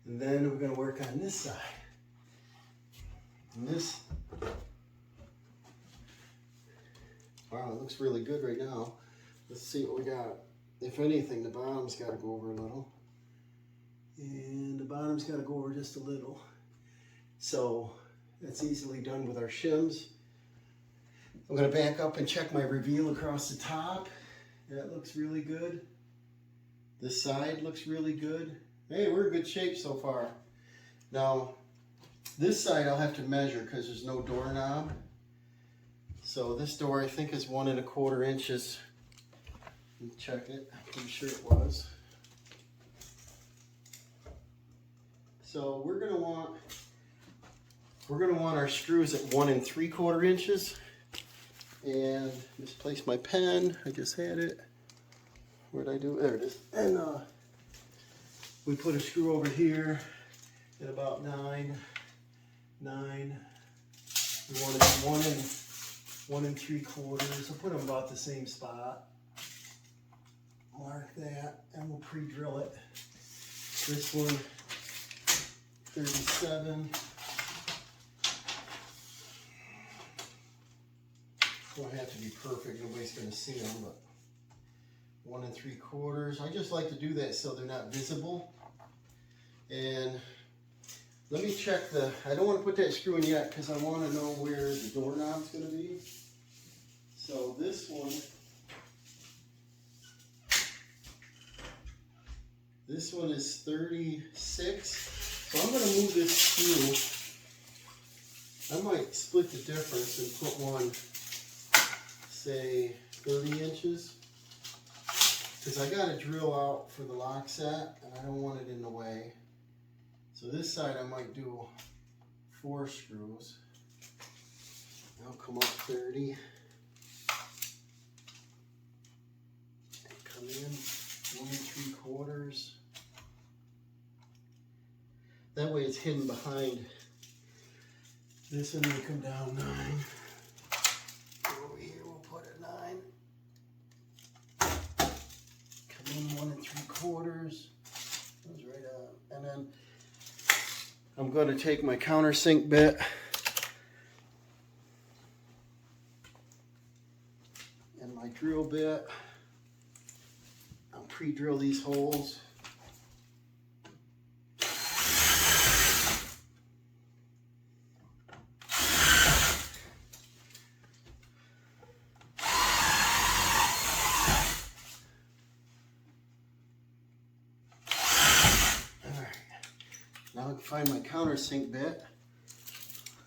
And then we're going to work on this side. And this, wow, it looks really good right now. Let's see what we got. If anything, the bottom's got to go over a little. And the bottom's got to go over just a little. So that's easily done with our shims. I'm going to back up and check my reveal across the top. That looks really good. This side looks really good. Hey, we're in good shape so far. Now, this side I'll have to measure because there's no doorknob. So this door I think is 1 1/4 inches. Let me check it. I'm pretty sure it was. So we're gonna want our screws at 1 3/4 inches. And misplaced my pen. I just had it. Where'd I do it? There it is. And we put a screw over here at about 9. 1 3/4. I'll put them about the same spot. Mark that, and we'll pre-drill it. This one, 37. Don't have to be perfect. Nobody's going to see them, but 1 3/4. I just like to do that so they're not visible. And let me check I don't want to put that screw in yet because I want to know where the doorknob's going to be. So this one is 36. So I'm going to move this screw. I might split the difference and put one, say 30 inches. Because I got to drill out for the lock set and I don't want it in the way. So this side I might do 4 screws. I'll come up 30. And come in 1 3/4. That way it's hidden behind. This one will come down 9. Over here we'll put a 9. Come in 1 3/4. Goes right up. And then I'm going to take my countersink bit and my drill bit. I'll pre-drill these holes. Now I can find my countersink bit.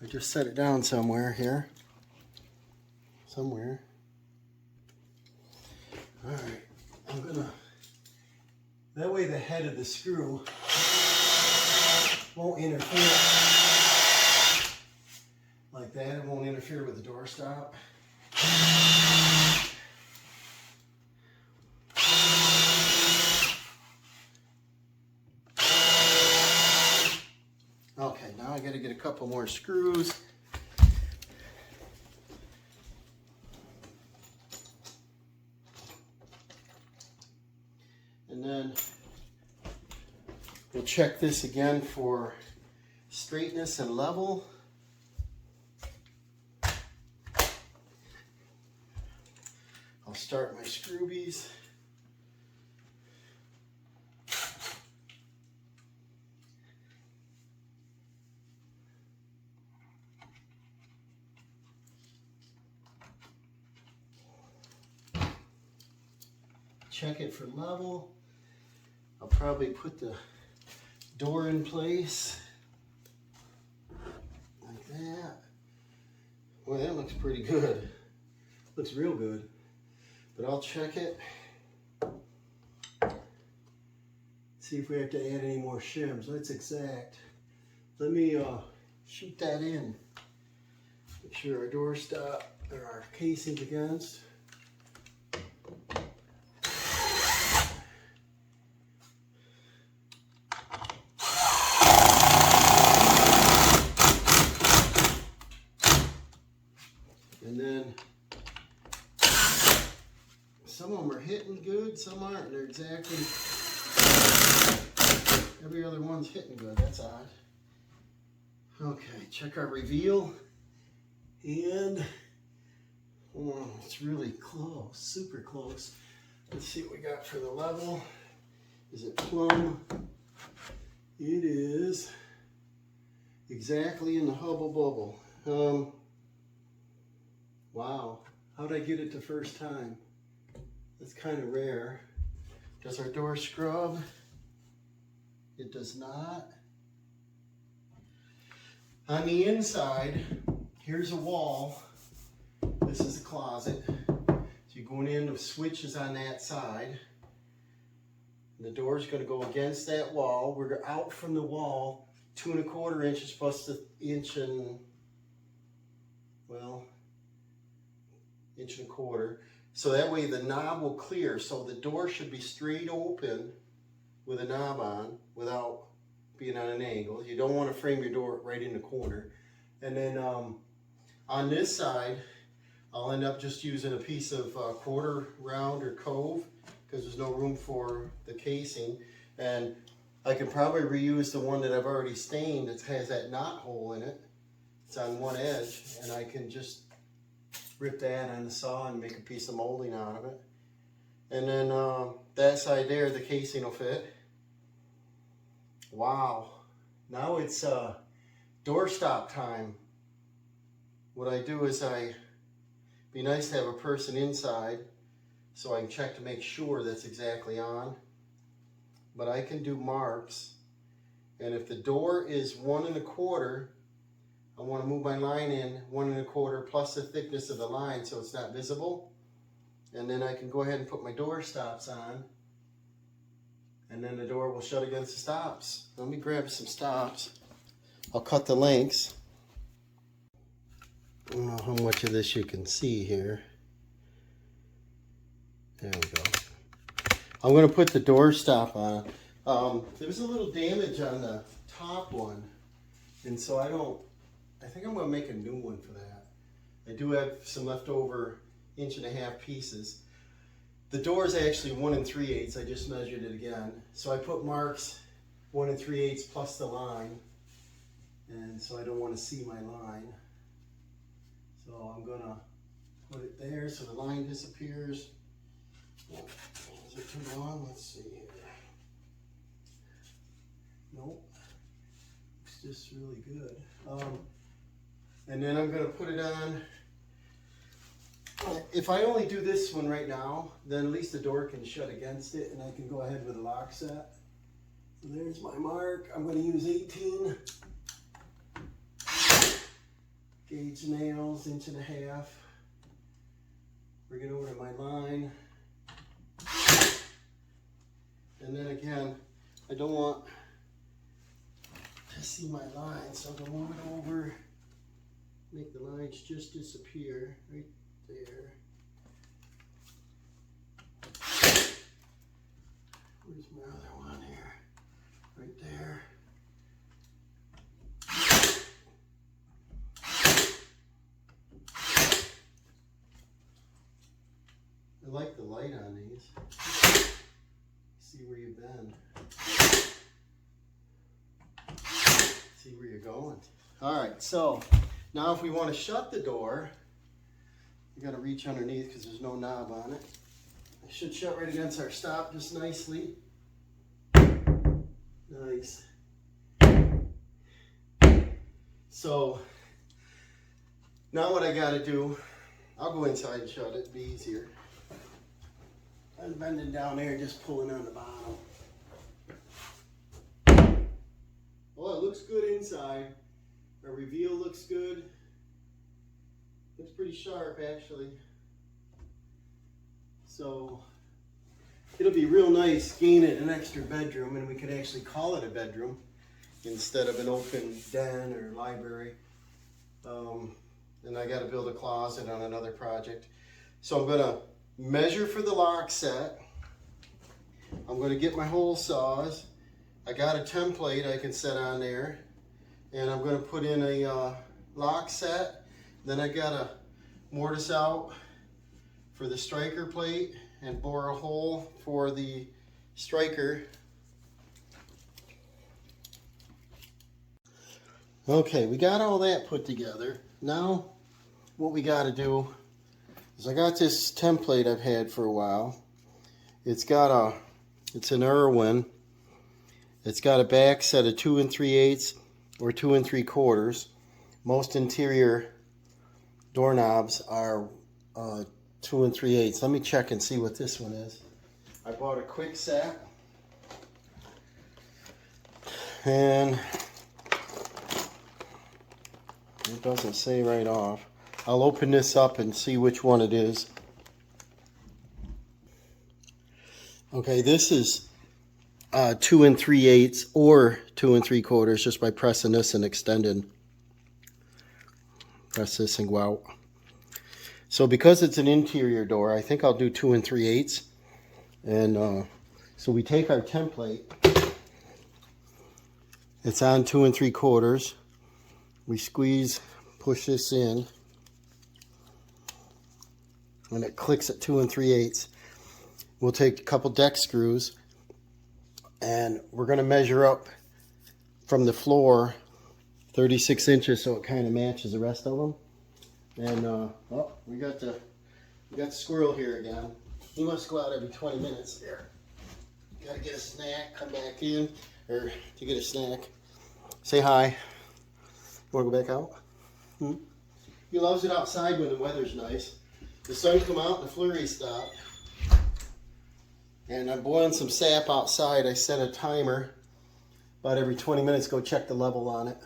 I just set it down somewhere here. Somewhere. Alright, I'm gonna, that way the head of the screw won't interfere like that. It won't interfere with the door stop. Okay, now I gotta get a couple more screws. And then we'll check this again for straightness and level. I'll start my screwbies. Check it for level. I'll probably put the door in place like that. Well, that looks pretty good. Looks real good. But I'll check it. See if we have to add any more shims. That's exact. Let me shoot that in. Make sure our door stop or our casing's against. And then some of them are hitting good, some aren't. They're exactly, every other one's hitting good. That's odd. Okay, check our reveal. And oh, it's really close, super close. Let's see what we got for the level. Is it plumb? It is exactly in the hubble bubble. Wow, how'd I get it the first time? That's kind of rare. Does our door scrub? It does not. On the inside, here's a wall. This is a closet. So you're going in, the switch is on that side. The door is going to go against that wall. We're out from the wall 2 1/4 inches plus the inch and, well, 1 1/4 inches. So that way the knob will clear. So the door should be straight open with a knob on without being on an angle. You don't want to frame your door right in the corner. And then on this side, I'll end up just using a piece of quarter round or cove because there's no room for the casing. And I can probably reuse the one that I've already stained that has that knot hole in it. It's on one edge, and I can just rip that on the saw and make a piece of molding out of it. And then that side there, the casing will fit. Wow. Now it's door stop time. What I do is be nice to have a person inside so I can check to make sure that's exactly on. But I can do marks. And if the door is 1 1/4, I want to move my line in 1 1/4 plus the thickness of the line so it's not visible. And then I can go ahead and put my door stops on. And then the door will shut against the stops. Let me grab some stops. I'll cut the lengths. I don't know how much of this you can see here. There we go. I'm going to put the door stop on. There was a little damage on the top one. And so I think I'm going to make a new one for that. I do have some leftover 1 1/2 inch pieces. The door is actually 1 3/8. I just measured it again. So I put marks 1 3/8 plus the line. And so I don't want to see my line. So I'm going to Put it there so the line disappears. Oh, is it too long? Let's see here. Nope. It's just really good. And then I'm going to put it on. If I only do this one right now, then at least the door can shut against it and I can go ahead with a lock set. So there's my mark. I'm going to use 18 gauge nails, 1.5 inches. Bring it over to my line. And then again, I don't want to see my line, so I'm going to move it over, make the lines just disappear right there. Where's my other one here? Right there. I like the light on these. See where you've been. See where you're going. All right, so now if we want to shut the door, you got to reach underneath because there's no knob on it. It should shut right against our stop just nicely. Nice. So now what I got to do, I'll go inside and shut it, it'd be easier. I'm bending down there, just pulling on the bottom. Well, it looks good inside. Our reveal looks good. Looks pretty sharp, actually. So it'll be real nice gaining an extra bedroom, and we could actually call it a bedroom instead of an open den or library. And I got to build a closet on another project. So I'm going to measure for the lock set. I'm going to get my hole saws. I got a template I can set on there, and I'm going to put in a lock set. Then I got to mortise out for the striker plate and bore a hole for the striker. Okay, we got all that put together. Now what we got to do is I got this template I've had for a while. It's an Irwin. It's got a back set of 2 3/8 or 2 3/4. Most interior doorknobs are 2 3/8. Let me check and see what this one is. I bought a quick set, and it doesn't say right off. I'll open this up and see which one it is. Okay, this is 2 3/8 or 2 3/4 just by pressing this and extending. Press this and go out. So because it's an interior door, I think I'll do 2 3/8. And so we take our template. It's on 2 3/4. We squeeze, push this in, and it clicks at 2 3/8. We'll take a couple deck screws, and we're going to measure up from the floor 36 inches so it kind of matches the rest of them. And oh, we got the squirrel here again. He must go out every 20 minutes there. Got to get a snack, come back in, or to get a snack. Say hi. You want to go back out? He loves it outside when the weather's nice. The sun come out and the flurry stopped. And I'm boiling some sap outside. I set a timer about every 20 minutes, go check the level on it.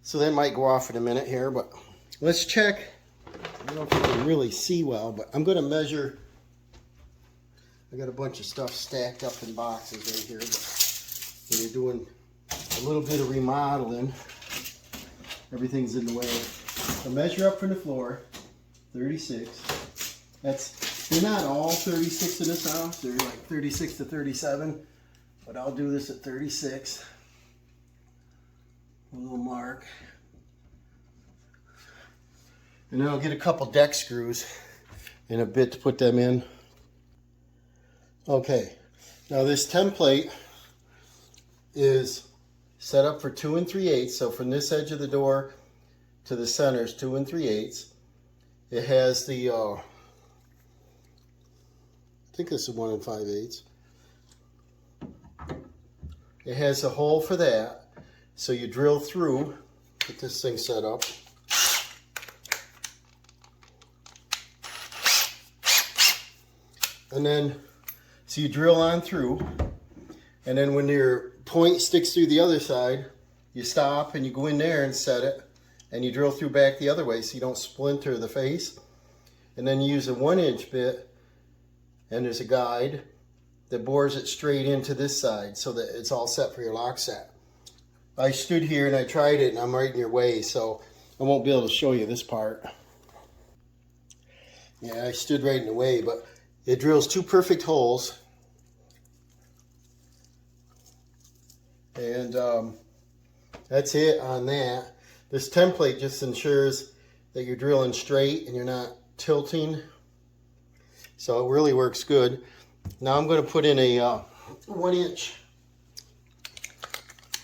So that might go off in a minute here, but let's check. I don't know if you can really see well, but I'm going to measure. I got a bunch of stuff stacked up in boxes right here. But when you're doing a little bit of remodeling, everything's in the way. So measure up from the floor, 36. They're not all 36 in this house. They're like 36 to 37, but I'll do this at 36. A little mark. And then I'll get a couple deck screws in a bit to put them in. Okay, now this template is set up for 2 3/8. So from this edge of the door to the center is 2 3/8. It has the, I think this is 1 5/8. It has a hole for that. So you drill through, get this thing set up. And then, so you drill on through. And then when your point sticks through the other side, you stop and you go in there and set it. And you drill through back the other way so you don't splinter the face. And then you use a 1-inch bit, and there's a guide that bores it straight into this side so that it's all set for your lock set. I stood here and I tried it, and I'm right in your way, so I won't be able to show you this part. Yeah, I stood right in the way, but it drills 2 perfect holes. And that's it on that. This template just ensures that you're drilling straight and you're not tilting. So it really works good. Now I'm going to put in a 1-inch.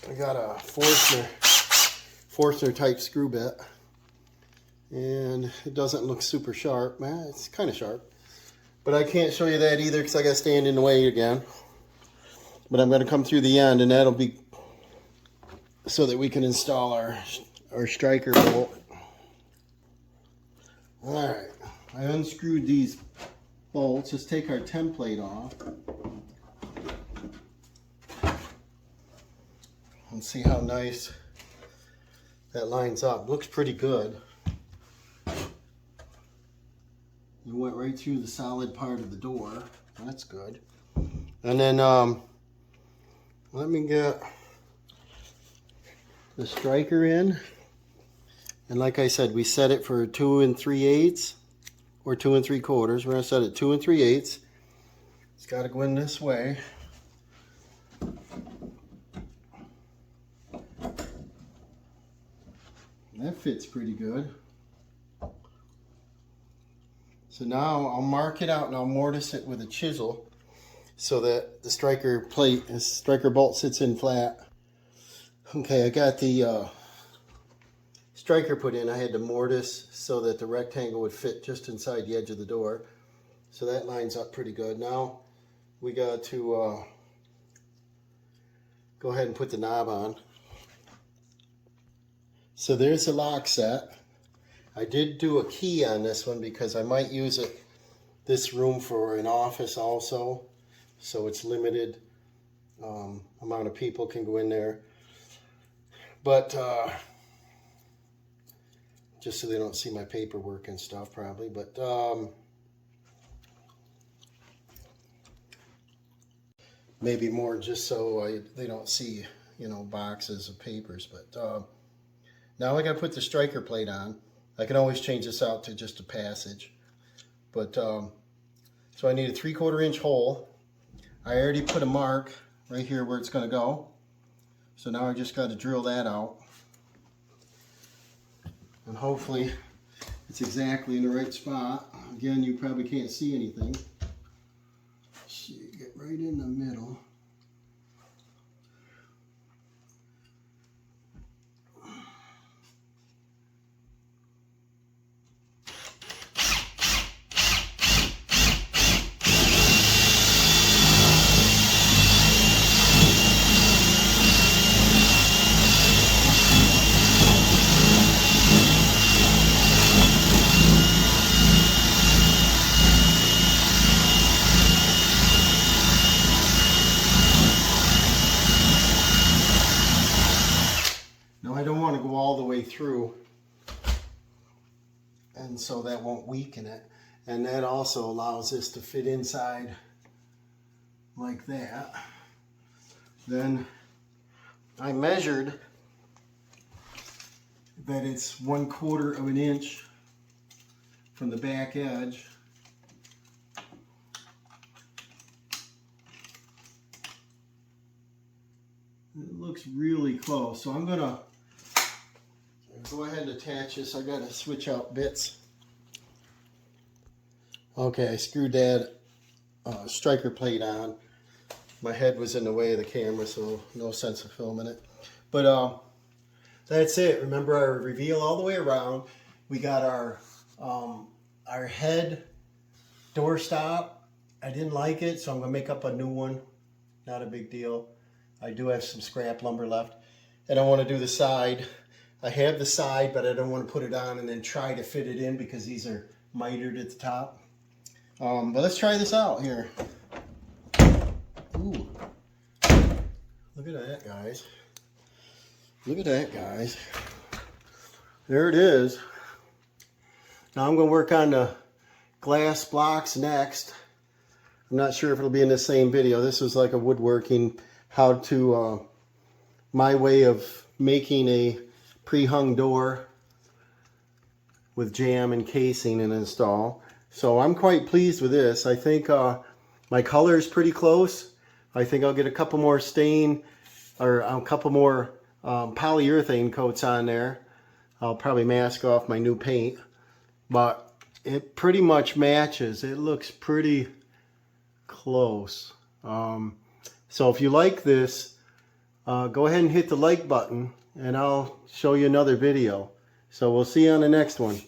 I got a Forstner type screw bit. And it doesn't look super sharp. It's kind of sharp. But I can't show you that either because I got to stand in the way again. But I'm going to come through the end, and that'll be so that we can install our striker bolt. Alright, I unscrewed these bolts. Let's take our template off and see how nice that lines up. Looks pretty good. You went right through the solid part of the door. That's good. And then let me get the striker in. And like I said, we set it for 2 3/8 or 2 3/4. We're going to set it 2 3/8. It's got to go in this way. That fits pretty good. So now I'll mark it out and I'll mortise it with a chisel so that the striker bolt sits in flat. Okay, I got the striker put in. I had to mortise so that the rectangle would fit just inside the edge of the door. So that lines up pretty good. Now we got to go ahead and put the knob on. So there's the lock set. I did do a key on this one because I might use this room for an office also. So it's limited amount of people can go in there. But just so they don't see my paperwork and stuff probably. But maybe more just so they don't see, you know, boxes of papers. But now I got to put the striker plate on. I can always change this out to just a passage. But so I need a 3/4 inch hole. I already put a mark right here where it's going to go. So now I just got to drill that out. And hopefully it's exactly in the right spot. Again, you probably can't see anything. So you get right in the middle. I don't want to go all the way through, and so that won't weaken it, and that also allows this to fit inside like that. Then I measured that it's 1/4 of an inch from the back edge. It looks really close, so I'm gonna go ahead and attach this. I gotta switch out bits. Okay, I screwed that striker plate on. My head was in the way of the camera, so no sense of filming it. But that's it. Remember our reveal all the way around. We got our our head doorstop, I didn't like it, so I'm going to make up a new one. Not a big deal. I do have some scrap lumber left. And I want to do the side. I have the side, but I don't want to put it on and then try to fit it in because these are mitered at the top. But let's try this out here. Ooh. Look at that, guys. Look at that, guys. There it is. Now I'm going to work on the glass blocks next. I'm not sure if it'll be in the same video. This was like a woodworking, how to, my way of making a pre-hung door with jamb and casing and install. So I'm quite pleased with this. I think my color is pretty close. I think I'll get a couple more stain or a couple more polyurethane coats on there. I'll probably mask off my new paint, but it pretty much matches. It looks pretty close. So if you like this, go ahead and hit the like button and I'll show you another video. So we'll see you on the next one.